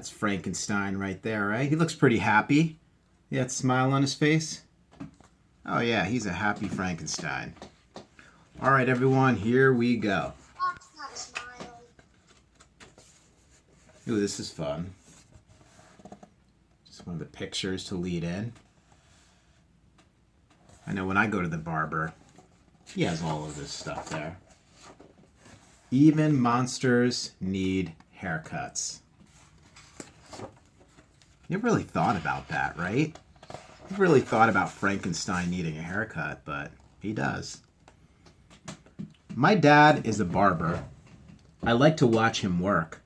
That's Frankenstein right there, right? He looks pretty happy. He had a smile on his face. Oh yeah, he's a happy Frankenstein. All right, everyone, here we go. Fox not a smile. Ooh, this is fun. Just one of the pictures to lead in. I know when I go to the barber, he has all of this stuff there. Even monsters need haircuts. You never really thought about that, right? You really thought about Frankenstein needing a haircut, but he does. My dad is a barber. I like to watch him work.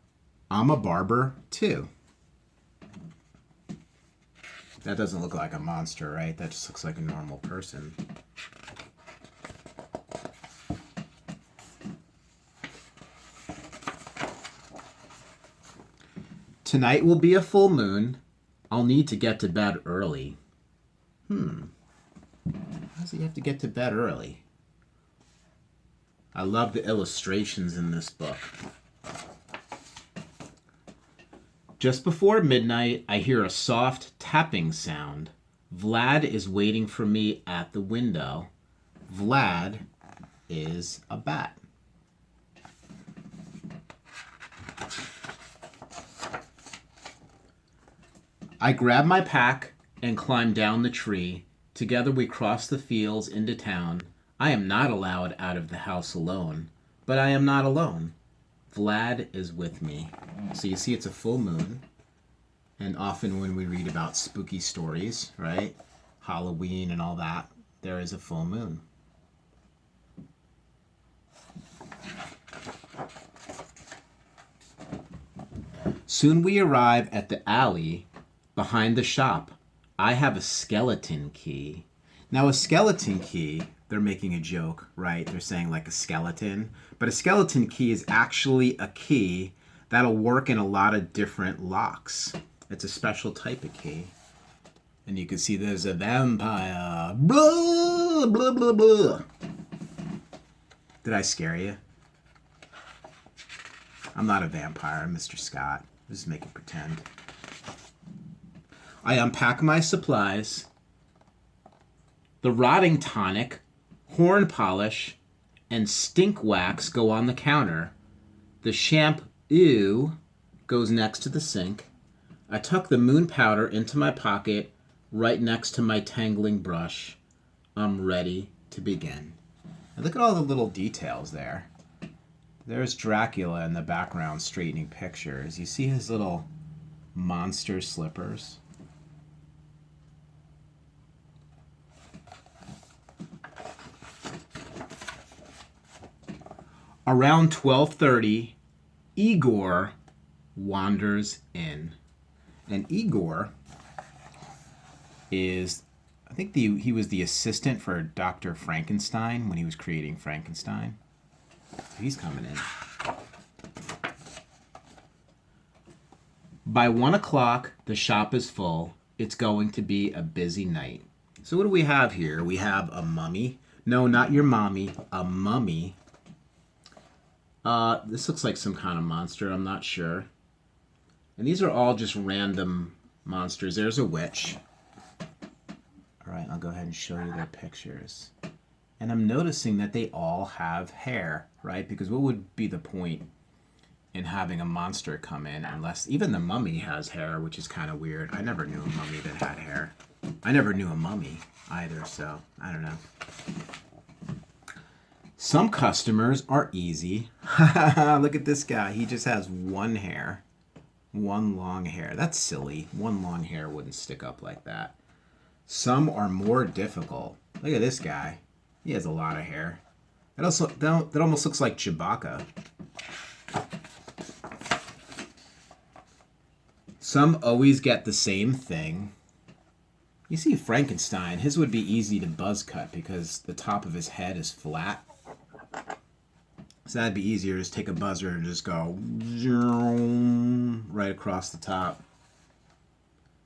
I'm a barber, too. That doesn't look like a monster, right? That just looks like a normal person. Tonight will be a full moon. I'll need to get to bed early. How does he have to get to bed early? I love the illustrations in this book. Just before midnight, I hear a soft tapping sound. Vlad is waiting for me at the window. Vlad is a bat. I grab my pack and climb down the tree. Together we cross the fields into town. I am not allowed out of the house alone, but I am not alone. Vlad is with me. So you see it's a full moon. And often when we read about spooky stories, right? Halloween and all that, there is a full moon. Soon we arrive at the alley behind the shop. I have a skeleton key. Now a skeleton key, they're making a joke, right? They're saying like a skeleton. But a skeleton key is actually a key that'll work in a lot of different locks. It's a special type of key. And you can see there's a vampire. Blah, blah, blah, blah. Did I scare you? I'm not a vampire, I'm Mr. Scott. Just making pretend. I unpack my supplies. The rotting tonic, horn polish, and stink wax go on the counter. The shampoo goes next to the sink. I tuck the moon powder into my pocket right next to my tangling brush. I'm ready to begin. And look at all the little details there. There's Dracula in the background straightening pictures. You see his little monster slippers? Around 12:30, Igor wanders in. And Igor is, I think he was the assistant for Dr. Frankenstein when he was creating Frankenstein. So he's coming in. By 1 o'clock, the shop is full. It's going to be a busy night. So what do we have here? We have a mummy. No, not your mommy. A mummy. This looks like some kind of monster. I'm not sure. And these are all just random monsters. There's a witch. All right, I'll go ahead and show you their pictures. And I'm noticing that they all have hair, right? Because what would be the point in having a monster come in unless even the mummy has hair, which is kind of weird. I never knew a mummy that had hair. I never knew a mummy either, so I don't know. Some customers are easy. Look at this guy. He just has one hair. One long hair. That's silly. One long hair wouldn't stick up like that. Some are more difficult. Look at this guy. He has a lot of hair. That almost looks like Chewbacca. Some always get the same thing. You see Frankenstein, his would be easy to buzz cut because the top of his head is flat. So that'd be easier, just take a buzzer and just go right across the top.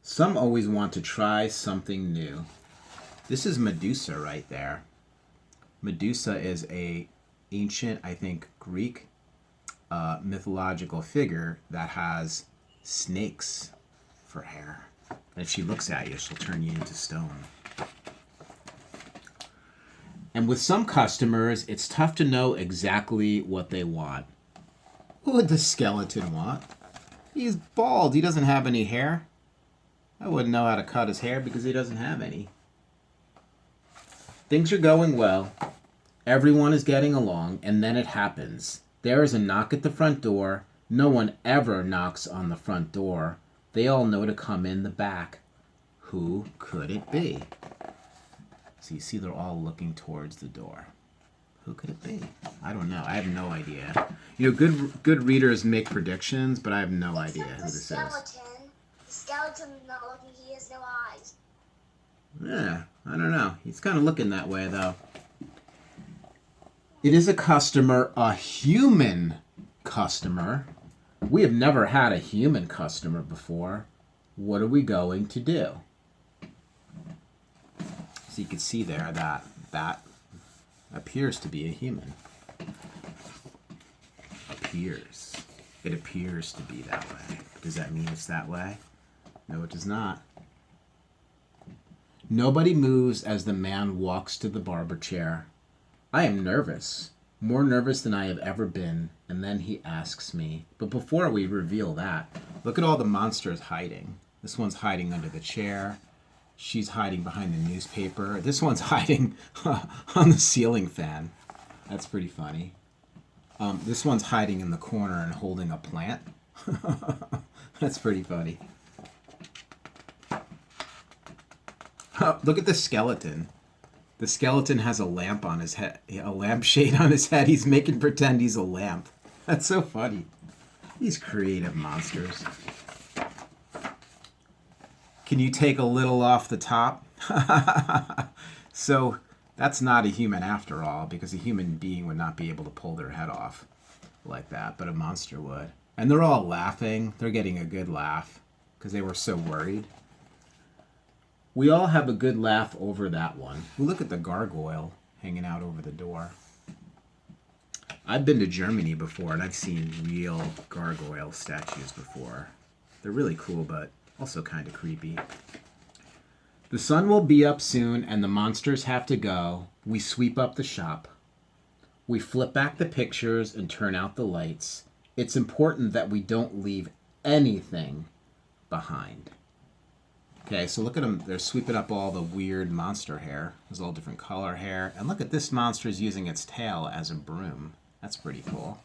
Some always want to try something new. This is Medusa right there. Medusa is a ancient, I think, Greek mythological figure that has snakes for hair. And if she looks at you, she'll turn you into stone. And with some customers, it's tough to know exactly what they want. What would the skeleton want? He's bald. He doesn't have any hair. I wouldn't know how to cut his hair because he doesn't have any. Things are going well. Everyone is getting along, and then it happens. There is a knock at the front door. No one ever knocks on the front door. They all know to come in the back. Who could it be? So you see they're all looking towards the door. Who could it be? I don't know. I have no idea. You know, good readers make predictions, but I have no idea who this is. The skeleton is not looking. He has no eyes. Yeah, I don't know. He's kind of looking that way, though. It is a customer, a human customer. We have never had a human customer before. What are we going to do? So you can see there that appears to be a human. Appears. It appears to be that way. Does that mean it's that way? No, it does not. Nobody moves as the man walks to the barber chair. I am nervous, more nervous than I have ever been, and then he asks me. But before we reveal that, look at all the monsters hiding. This one's hiding under the chair. She's hiding behind the newspaper. This one's hiding on the ceiling fan. That's pretty funny. This one's hiding in the corner and holding a plant. That's pretty funny. Look at the skeleton. The skeleton has a lamp on his head, a lampshade on his head. He's making pretend he's a lamp. That's so funny. These creative monsters. Can you take a little off the top? So that's not a human after all, because a human being would not be able to pull their head off like that, but a monster would. And they're all laughing. They're getting a good laugh because they were so worried. We all have a good laugh over that one. Look at the gargoyle hanging out over the door. I've been to Germany before, and I've seen real gargoyle statues before. They're really cool, but also kind of creepy. The sun will be up soon, and the monsters have to go. We sweep up the shop. We flip back the pictures and turn out the lights. It's important that we don't leave anything behind. Okay, so look at them. They're sweeping up all the weird monster hair. There's all different color hair. And look at this monster's using its tail as a broom. That's pretty cool.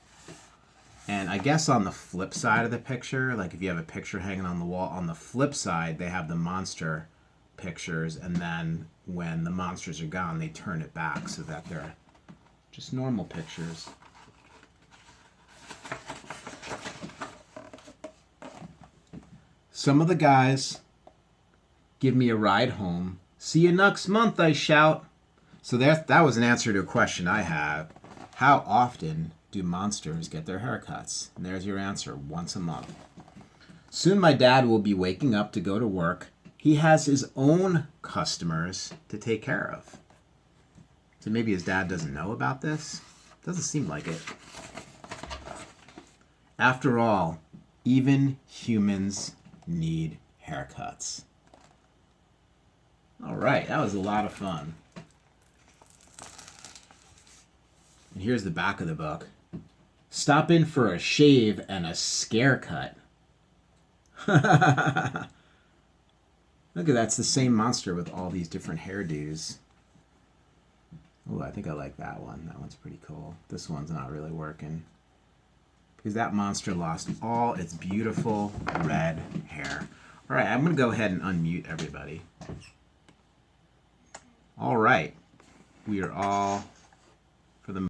And I guess on the flip side of the picture, like if you have a picture hanging on the wall, on the flip side, they have the monster pictures. And then when the monsters are gone, they turn it back so that they're just normal pictures. Some of the guys give me a ride home. See you next month, I shout. So that was an answer to a question I have. How often do monsters get their haircuts? And there's your answer, once a month. Soon my dad will be waking up to go to work. He has his own customers to take care of. So maybe his dad doesn't know about this? Doesn't seem like it. After all, even humans need haircuts. All right, that was a lot of fun. And here's the back of the book. Stop in for a shave and a scare cut. Look at that's the same monster with all these different hairdos. Oh, I think I like that one. That one's pretty cool. This one's not really working, because that monster lost all its beautiful red hair. All right, I'm going to go ahead and unmute everybody. All right, we are all